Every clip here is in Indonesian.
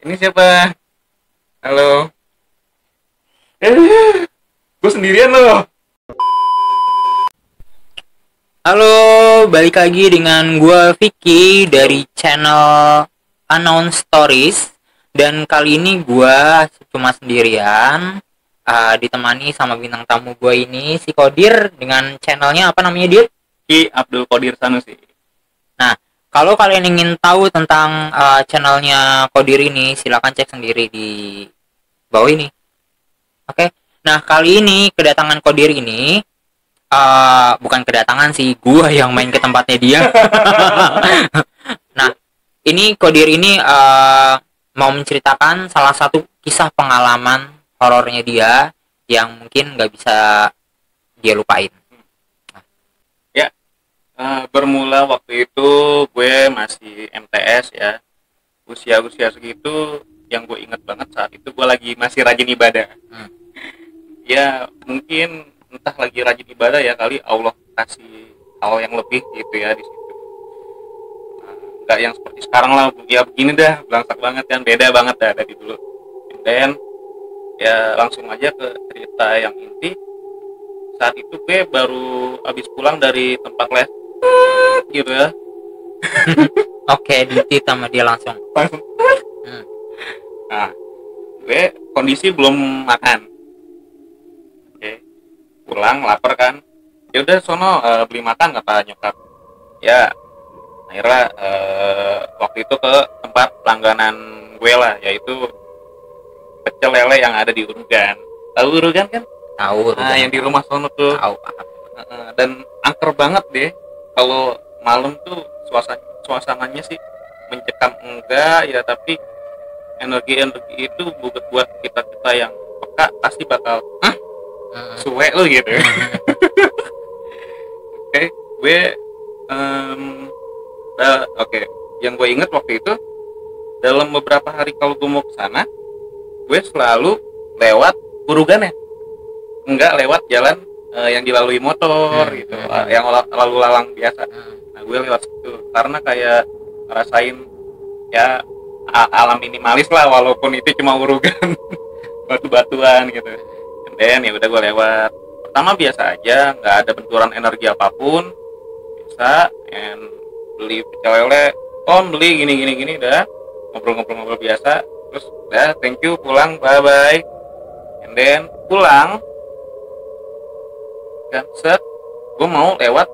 Ini siapa? Halo. Gue sendirian loh. Halo, balik lagi dengan gue Vicky dari channel Unknown Stories. Dan kali ini gue cuma sendirian, ditemani sama bintang tamu gue ini, si Kodir, dengan channelnya apa namanya dia? Ki Abdul Qadir Sanusi. Nah, kalau kalian ingin tahu tentang channelnya Kodir ini, silakan cek sendiri di bawah ini. Oke. Nah, kali ini kedatangan Kodir ini bukan kedatangan sih, gua yang main ke tempatnya dia. Nah, ini Kodir ini mau menceritakan salah satu kisah pengalaman horornya dia yang mungkin nggak bisa dia lupain. Ya, bermula waktu itu gue masih MTS ya. Usia segitu yang gue inget banget saat itu gue lagi masih rajin ibadah. Ya, mungkin entah lagi rajin ibadah ya kali Allah kasih hal yang lebih gitu ya di situ. Nggak yang seperti sekarang lah, ya begini dah, belangsak banget kan, beda banget dah dari dulu. Dan ya langsung aja ke cerita yang inti. Saat itu gue baru habis pulang dari tempat les gitu ya. Oke, ditit sama dia langsung. Nah, gue kondisi belum makan. Oke, pulang lapar kan, ya udah sono beli makan kata nyokap. Ya akhirnya waktu itu ke tempat langganan gue lah, yaitu pecel lele yang ada di Urugan. Tahu Urugan kan? Tahu, Nah, yang di rumah sono tuh. tahu, paham. Dan angker banget deh kalau malam tuh suasananya sih mencekam enggak ya, tapi energi itu buat kita yang peka pasti bakal suwe lo gitu. Oke, gue oke, yang gue inget waktu itu dalam beberapa hari kalau gue mau ke sana, gue selalu lewat Urugan ya, enggak lewat jalan yang dilalui motor gitu, yang lalu lalang biasa. Nah, gue lewat situ karena kayak ngerasain ya alam minimalis lah, walaupun itu cuma Urugan. Batu-batuan gitu. Dan ya udah gue lewat. Pertama biasa aja, nggak ada benturan energi apapun. Bisa beli pecel lele, beli gini dah. Ngobrol-ngobrol biasa. Terus udah thank you, pulang, bye bye. And then pulang kan set, gue mau lewat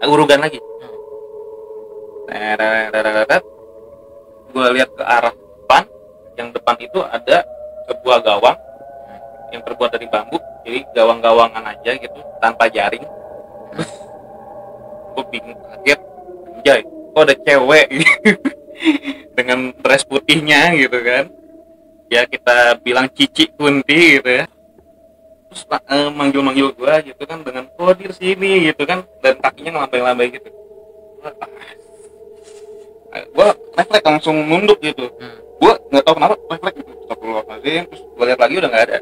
Urugan lagi. Gue lihat ke arah depan, yang depan itu ada sebuah gawang yang terbuat dari bambu, jadi gawang-gawangan aja gitu tanpa jaring. Terus gue bingung, kaget, anjay kok ada cewek dengan dress putihnya gitu kan, ya kita bilang Cici Kunti gitu ya. Terus manggil gue gitu kan dengan Kodir sini gitu kan, dan kakinya ngelambai-lambai gitu. Gue refleks langsung nunduk gitu. Gue nggak tahu kenapa refleks gitu. Astagfirullahaladzim. Terus gue lihat lagi udah nggak ada.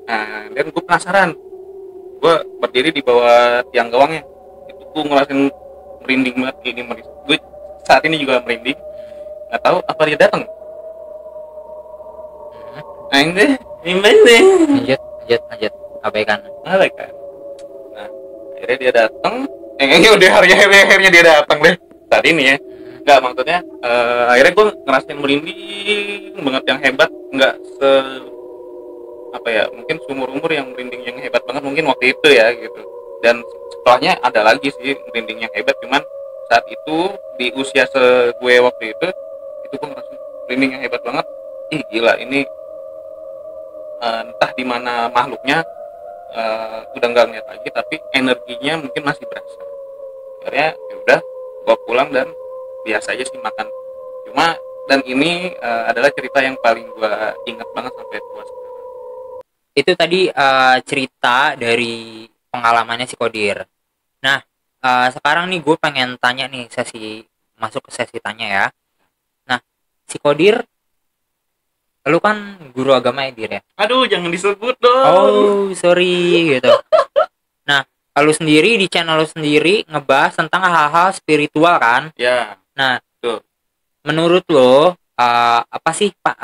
Nah, dan gue penasaran. Gue berdiri di bawah tiang gawangnya. Itu gue ngerasain merinding banget, ini merinding. Gue saat ini juga merinding. Nggak tahu apa dia datang. Nah, ini Lanjut, abaikan. Abaikan. Nah, akhirnya dia datang. Ini udah akhirnya dia datang deh. Saat ini ya. Nggak, maksudnya akhirnya gue ngerasain merinding banget yang hebat. Nggak mungkin seumur-umur yang merinding yang hebat banget mungkin waktu itu ya gitu. Dan setelahnya ada lagi sih merinding yang hebat, cuman saat itu di usia gue waktu itu gue ngerasain merinding yang hebat banget. Ih gila, ini entah di mana makhluknya udah nggak ngeliat lagi, tapi energinya mungkin masih berasa. Akhirnya ya udah gue pulang dan biasa aja sih makan. Dan ini adalah cerita yang paling gue ingat banget sampai tua sekarang. Itu tadi cerita dari pengalamannya si Kodir. Nah, sekarang nih gue pengen tanya nih, masuk ke sesi tanya ya. Nah, si Kodir, lu kan guru agama ya, Dir ya? Aduh, jangan disebut dong. Oh, sorry gitu. Nah, lu sendiri di channel lu sendiri ngebahas tentang hal-hal spiritual kan? Ya. Nah, tuh. menurut lo apa sih Pak,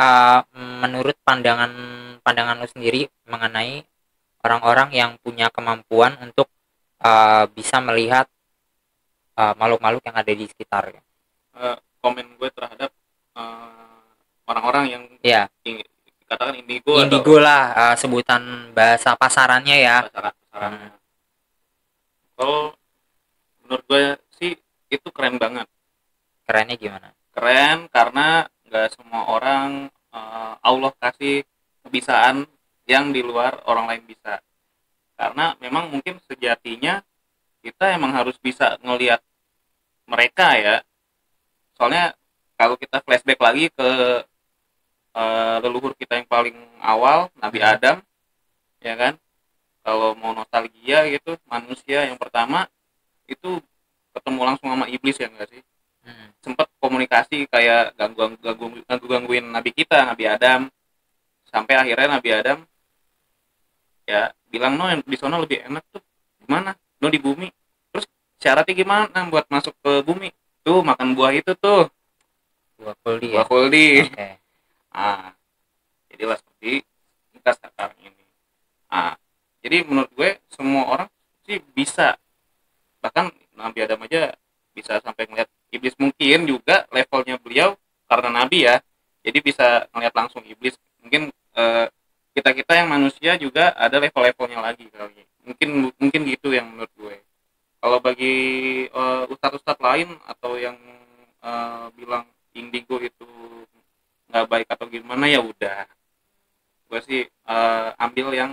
menurut pandangan lo sendiri mengenai orang-orang yang punya kemampuan untuk bisa melihat makhluk-makhluk yang ada di sekitarnya? Komen gue terhadap eh, orang-orang yang Ya, dikatakan indigo indigo atau lah, sebutan bahasa pasarannya ya. pasarannya. Kalau menurut gue sih itu keren banget. Kerennya gimana? Keren karena nggak semua orang Allah kasih kebisaan yang di luar orang lain bisa. Karena memang mungkin sejatinya kita emang harus bisa ngelihat mereka ya. Soalnya kalau kita flashback lagi ke leluhur kita yang paling awal, Nabi Adam, ya kan? Kalau mau nostalgia gitu, manusia yang pertama itu ketemu langsung sama iblis ya enggak sih? Sempat komunikasi kayak gangguin Nabi kita, Nabi Adam, sampai akhirnya Nabi Adam ya bilang no yang di sana lebih enak tuh gimana? No di bumi. Terus syaratnya gimana buat masuk ke bumi? Tuh makan buah itu tuh, Buah kuldi ya. buah kuldi. Oke. Ah, jadilah seperti kita sekarang ini. Ah, jadi menurut gue semua orang sih bisa, bahkan Nabi Adam aja bisa sampai ngeliat iblis. Mungkin juga levelnya beliau karena Nabi ya, jadi bisa ngeliat langsung iblis. Mungkin kita kita yang manusia juga ada level-levelnya lagi kali. Mungkin gitu yang menurut gue. Kalau bagi ustadz-ustadz lain atau yang bilang indigo itu nggak baik atau gimana, ya udah gue sih ambil yang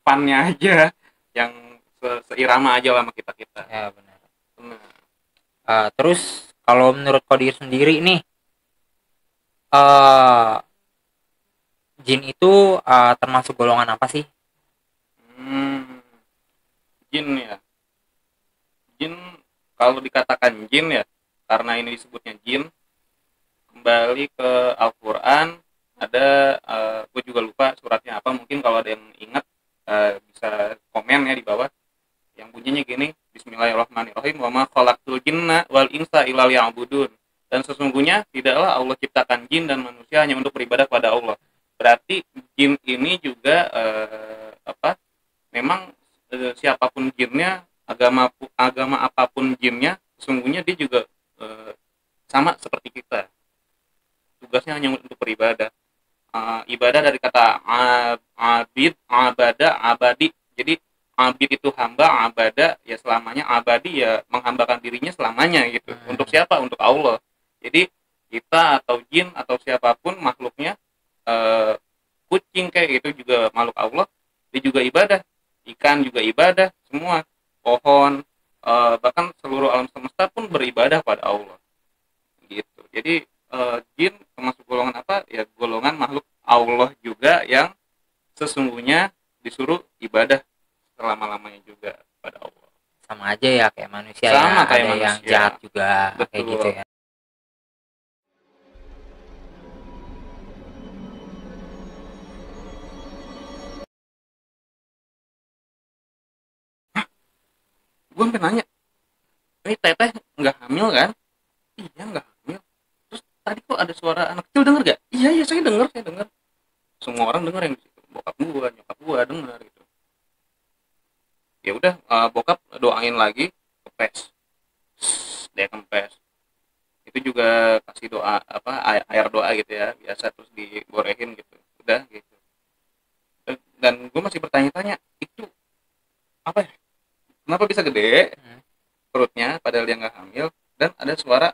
funnya aja, yang seirama aja lah sama kita kita. Ya benar. Terus kalau menurut Kodir sendiri nih, uh, jin itu termasuk golongan apa sih? Jin ya, jin kalau dikatakan jin ya karena ini disebutnya jin, kembali ke Al-Quran ada, gue juga lupa suratnya apa, mungkin kalau ada yang ingat bisa komen ya di bawah, yang bunyinya gini, Bismillahirrahmanirrahim, wa ma khalaqtul jinna wal insa illa liya'budun, dan sesungguhnya tidaklah Allah ciptakan jin dan manusia hanya untuk beribadah pada Allah. Berarti jin ini juga memang siapapun jinnya, agama apapun jinnya, sesungguhnya dia juga sama seperti kita, tugasnya hanya untuk beribadah. Ibadah dari kata abid, abada, abadi. Jadi abid itu hamba, abada ya selamanya, abadi ya menghambakan dirinya selamanya gitu. Untuk siapa? Untuk Allah. Jadi kita atau jin atau siapapun makhluknya, kucing kayak gitu juga makhluk Allah, dia juga ibadah. Ikan juga ibadah, semua pohon, bahkan seluruh alam semesta pun beribadah pada Allah gitu. Jadi jin termasuk golongan apa ya, golongan makhluk Allah juga yang sesungguhnya disuruh ibadah selama-lamanya juga pada Allah. Sama aja ya kayak manusia Sama ya, kayak ada manusia. yang jahat juga. Betul. Kayak gitu ya. Gue sampai nanya, ini teteh nggak hamil kan? Iya nggak hamil. Terus tadi kok ada suara anak kecil, denger gak? Iya saya dengar. Semua orang dengar yang di situ, bokap gua, nyokap gua dengar gitu. Ya udah, bokap doain lagi, kepes, dia kempes. Itu juga kasih doa apa, air doa gitu ya biasa, terus digorehin gitu, udah gitu. Dan gue masih bertanya-tanya, itu apa ya, kenapa bisa gede perutnya padahal dia nggak hamil, dan ada suara